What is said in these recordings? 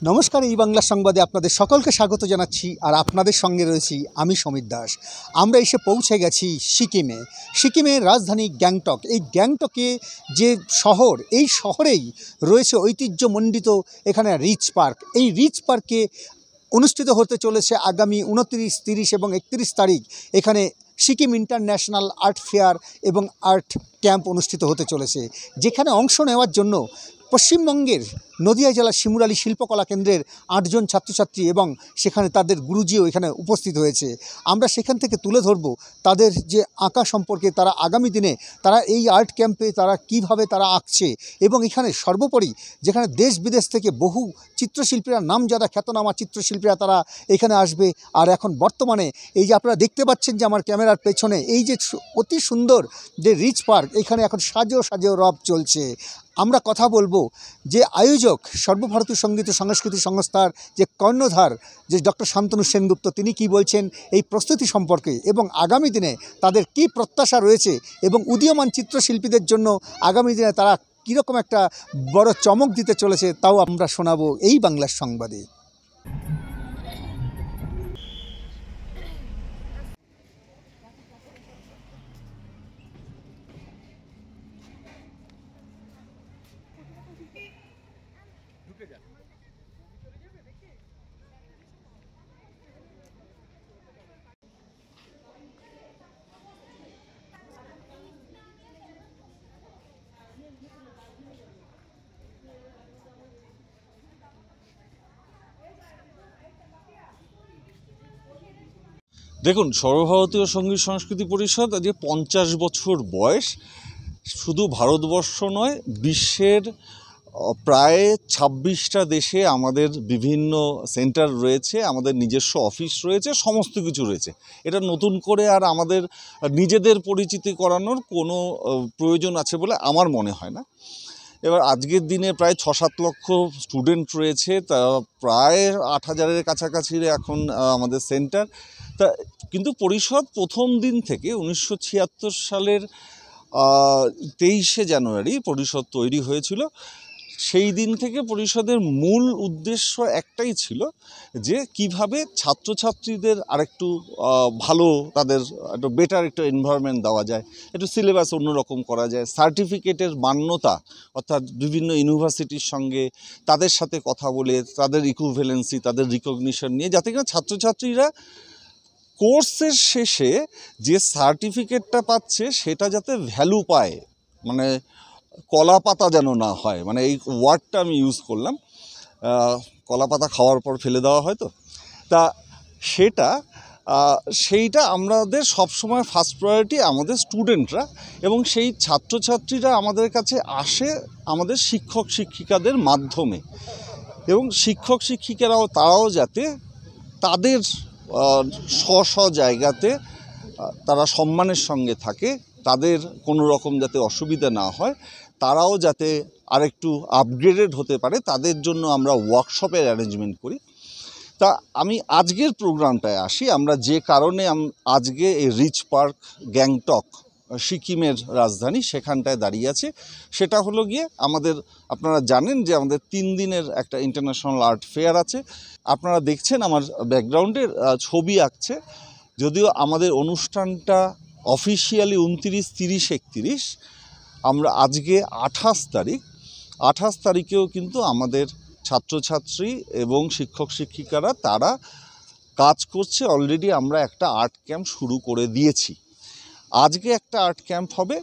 নমস্কার, এই বাংলা সংবাদে আপনাদের সকলকে স্বাগত জানাচ্ছি। আর আপনাদের সঙ্গে রয়েছি আমি সমীর দাস। আমরা এসে পৌঁছে গেছি সিকিমের রাজধানী গ্যাংটক। এই গ্যাংটকে যে শহর, এই শহরেই রয়েছে ঐতিহ্যমণ্ডিত এখানে রিচ পার্ক। এই রিচ পার্কে অনুষ্ঠিত হতে চলেছে আগামী 29, 30 এবং 31 তারিখ এখানে সিকিম ইন্টারন্যাশনাল আর্ট ফেয়ার এবং আর্ট ক্যাম্প অনুষ্ঠিত হতে চলেছে, যেখানে অংশ নেওয়ার জন্য পশ্চিমবঙ্গের নদিয়া জেলার শিমুরালী শিল্পকলা কেন্দ্রের 8 জন ছাত্রছাত্রী এবং সেখানে তাদের গুরুজিও এখানে উপস্থিত হয়েছে। আমরা সেখান থেকে তুলে ধরব তাদের যে আঁকা সম্পর্কে, তারা আগামী দিনে তারা এই আর্ট ক্যাম্পে তারা কিভাবে তারা আঁকছে। এবং এখানে সর্বোপরি যেখানে দেশ বিদেশ থেকে বহু চিত্রশিল্পীরা, নামজাদা খ্যাতনামা চিত্রশিল্পীরা তারা এখানে আসবে। আর এখন বর্তমানে এই যে আপনারা দেখতে পাচ্ছেন যে আমার ক্যামেরার পেছনে এই যে অতি সুন্দর যে রিচ পার্ক, এখানে এখন সাজেও রব চলছে। আমরা কথা বলবো যে আয়োজক সর্বভারতীয় সঙ্গীত ও সংস্কৃতি সংস্থার যে কর্ণধার যে ডক্টর শান্তনু সেনগুপ্ত, তিনি কি বলছেন এই প্রস্তুতি সম্পর্কে এবং আগামী দিনে তাদের কি প্রত্যাশা রয়েছে এবং উদীয়মান চিত্রশিল্পীদের জন্য আগামী দিনে তারা কীরকম একটা বড় চমক দিতে চলেছে, তাও আমরা শোনাবো এই বাংলার সংবাদে। দেখুন, সর্বভারতীয় সঙ্গীত সংস্কৃতি পরিষদ আজকে 50 বছর বয়স। শুধু ভারতবর্ষ নয়, বিশ্বের প্রায় 26টা দেশে আমাদের বিভিন্ন সেন্টার রয়েছে, আমাদের নিজস্ব অফিস রয়েছে, সমস্ত কিছু রয়েছে। এটা নতুন করে আর আমাদের নিজেদের পরিচিতি করানোর কোনো প্রয়োজন আছে বলে আমার মনে হয় না। এবার আজকের দিনে প্রায় 6-7 লক্ষ স্টুডেন্ট রয়েছে, তা প্রায় 8,000-এর কাছাকাছি এখন আমাদের সেন্টার। তা কিন্তু পরিষদ প্রথম দিন থেকে 1976 সালের 23শে জানুয়ারি পরিষদ তৈরি হয়েছিল। সেই দিন থেকে পরিষদের মূল উদ্দেশ্য একটাই ছিল যে কিভাবে ছাত্রছাত্রীদের আরেকটু ভালো, তাদের একটু বেটার একটা এনভায়রনমেন্ট দেওয়া যায়, একটু সিলেবাস অন্যরকম করা যায়, সার্টিফিকেটের মান্যতা অর্থাৎ বিভিন্ন ইউনিভার্সিটির সঙ্গে তাদের সাথে কথা বলে তাদের ইকুইভ্যালেন্সি, তাদের রিকগনিশন নিয়ে, যাতে কিনা ছাত্রছাত্রীরা কোর্সের শেষে যে সার্টিফিকেটটা পাচ্ছে সেটা যাতে ভ্যালু পায়, মানে কলা পাতা যেন না হয়, মানে এই ওয়ার্ডটা আমি ইউজ করলাম। কলা পাতা খাওয়ার পর ফেলে দেওয়া হয়, তো তা সেইটা আমাদের সবসময় ফার্স্ট প্রায়োরিটি আমাদের স্টুডেন্টরা, এবং সেই ছাত্রছাত্রীরা আমাদের কাছে আসে আমাদের শিক্ষক শিক্ষিকাদের মাধ্যমে, এবং শিক্ষক শিক্ষিকারাও তারাও যাতে তাদের স্ব জায়গাতে তারা সম্মানের সঙ্গে থাকে, তাদের কোনো রকম যাতে অসুবিধা না হয়, তারাও যাতে আরেকটু আপগ্রেডেড হতে পারে, তাদের জন্য আমরা ওয়ার্কশপের অ্যারেঞ্জমেন্ট করি। তা আমি আজকের প্রোগ্রামটায় আসি। আমরা যে কারণে আজকে এই রিচ পার্ক গ্যাংটক, সিকিমের রাজধানী, সেখানটায় দাঁড়িয়ে আছি, সেটা হলো গিয়ে আপনারা জানেন যে আমাদের 3 দিনের একটা ইন্টারন্যাশনাল আর্ট ফেয়ার আছে। আপনারা দেখছেন আমার ব্যাকগ্রাউন্ডের ছবি আঁকছে। যদিও আমাদের অনুষ্ঠানটা অফিসিয়ালি 29, 30, 31, আমরা আজকে 28 তারিখেও কিন্তু আমাদের ছাত্রছাত্রী এবং শিক্ষক শিক্ষিকারা তারা কাজ করছে। অলরেডি আমরা একটা আর্ট ক্যাম্প শুরু করে দিয়েছি। আজকে একটা আর্ট ক্যাম্প হবে,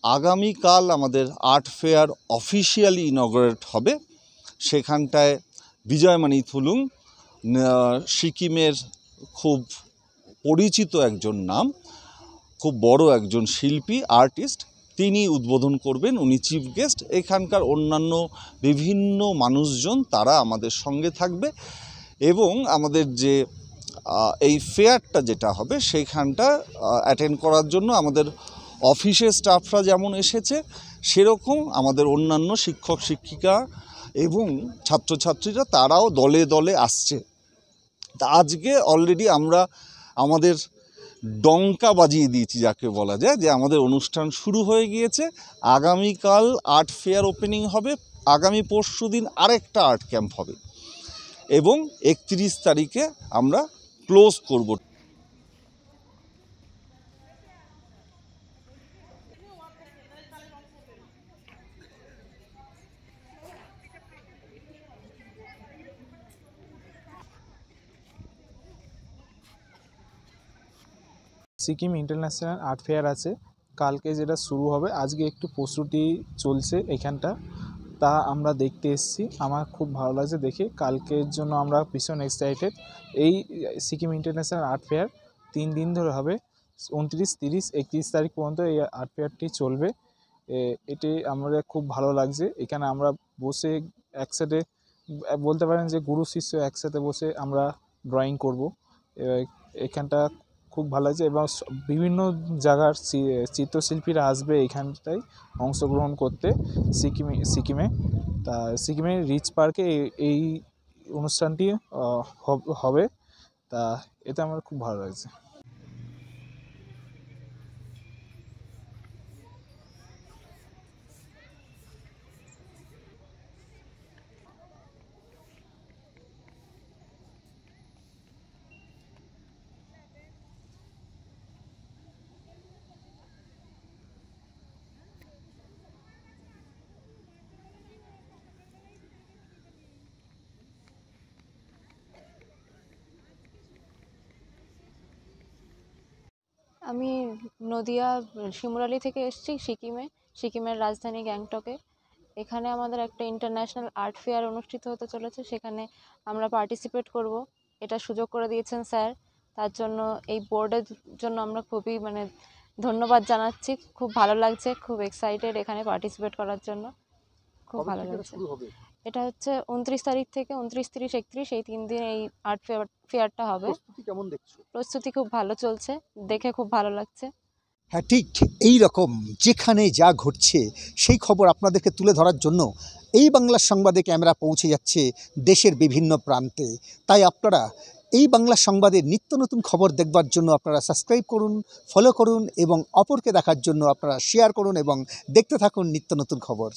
আগামীকাল আমাদের আর্ট ফেয়ার অফিসিয়ালি ইনগ্রেট হবে। সেখানটায় বিজয়মানি থুলুং, সিকিমের খুব পরিচিত একজন নাম, খুব বড় একজন শিল্পী, আর্টিস্ট, তিনি উদ্বোধন করবেন, উনি চিফ গেস্ট। এখানকার অন্যান্য বিভিন্ন মানুষজন তারা আমাদের সঙ্গে থাকবে, এবং আমাদের যে এই ফেয়ারটা যেটা হবে সেইখানটা অ্যাটেন্ড করার জন্য আমাদের অফিসের স্টাফরা যেমন এসেছে, সেরকম আমাদের অন্যান্য শিক্ষক শিক্ষিকা এবং ছাত্রছাত্রীরা তারাও দলে দলে আসছে। তা আজকে অলরেডি আমরা আমাদের ডঙ্কা বাজিয়ে দিয়েছি, যাকে বলা যায়, যে আমাদের অনুষ্ঠান শুরু হয়ে গিয়েছে। আগামীকাল আর্ট ফেয়ার ওপেনিং হবে, আগামী পরশু দিন আরেকটা আর্ট ক্যাম্প হবে। এবং 31 তারিখে আমরা ক্লোজ করব। সিকিম ইন্টারন্যাশনাল আর্ট ফেয়ার আছে কালকে, যেটা শুরু হবে। আজকে একটু প্রস্তুতি চলছে এখানটা, তা আমরা দেখতে এসেছি। আমার খুব ভালো লাগছে দেখে, কালকের জন্য আমরা ভীষণ এক্সাইটেড। এই সিকিম ইন্টারন্যাশনাল আর্ট ফেয়ার 3 দিন ধরে হবে, 29, 30, 31 তারিখ পর্যন্ত এই আর্ট ফেয়ারটি চলবে। এটি আমাদের খুব ভালো লাগছে। এখানে আমরা বসে একসাথে, বলতে পারেন যে গুরু শিষ্য একসাথে বসে আমরা ড্রয়িং করব। এখানটা খুব ভালো লাগছে এবং বিভিন্ন জায়গার চিত্রশিল্পীরা আসবে এখানটায় অংশগ্রহণ করতে সিকিমে। তা সিকিমের রিচ পার্কে এই অনুষ্ঠানটি হবে। তা এতে আমার খুব ভালো লাগছে। আমি নদিয়া শিমুরালি থেকে এসেছি সিকিমের রাজধানী গ্যাংটকে। এখানে আমাদের একটা ইন্টারন্যাশনাল আর্ট ফেয়ার অনুষ্ঠিত হতে চলেছে, সেখানে আমরা পার্টিসিপেট করব। এটা সুযোগ করে দিয়েছেন স্যার, তার জন্য এই বোর্ডের জন্য আমরা খুবই ধন্যবাদ জানাচ্ছি। খুব ভালো লাগছে, খুব এক্সাইটেড এখানে পার্টিসিপেট করার জন্য, খুব ভালো লাগছে। এটা হচ্ছে 29 তারিখ থেকে 29, 30, 31 এই 3 দিন এই আর্ট ফেয়ারটা হবে। প্রস্তুতি কেমন দেখছো? প্রস্তুতি খুব ভালো চলছে, দেখে খুব ভালো লাগছে। হ্যাঁ, ঠিক এই রকম যেখানে যা ঘটছে সেই খবর আপনাদেরকে তুলে ধরার জন্য এই বাংলা সংবাদে ক্যামেরা পৌঁছে যাচ্ছে দেশের বিভিন্ন প্রান্তে। তাই আপনারা এই বাংলা সংবাদের নিত্য নতুন খবর দেখবার জন্য আপনারা সাবস্ক্রাইব করুন, ফলো করুন এবং অপরকে দেখার জন্য আপনারা শেয়ার করুন এবং দেখতে থাকুন নিত্য নতুন খবর।